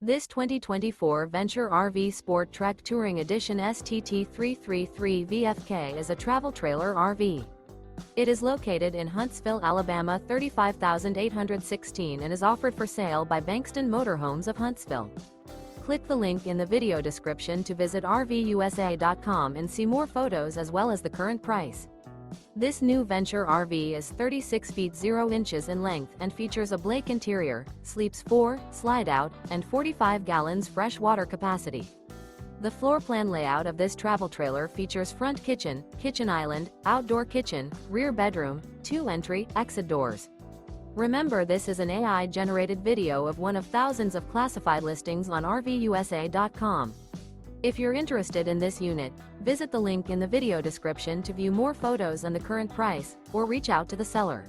This 2024 Venture RV SportTrek Touring Edition STT333 VFK is a travel trailer RV. It is located in Huntsville, Alabama 35816 and is offered for sale by Bankston Motorhomes of Huntsville. Click the link in the video description to visit RVUSA.com and see more photos as well as the current price. This new Venture RV is 36 feet 0 inches in length and features a Blake interior, sleeps 4, slide-out, and 45 gallons fresh water capacity. The floor plan layout of this travel trailer features front kitchen, kitchen island, outdoor kitchen, rear bedroom, 2 entry, exit doors. Remember, this is an AI-generated video of one of thousands of classified listings on RVUSA.com. If you're interested in this unit, visit the link in the video description to view more photos and the current price, or reach out to the seller.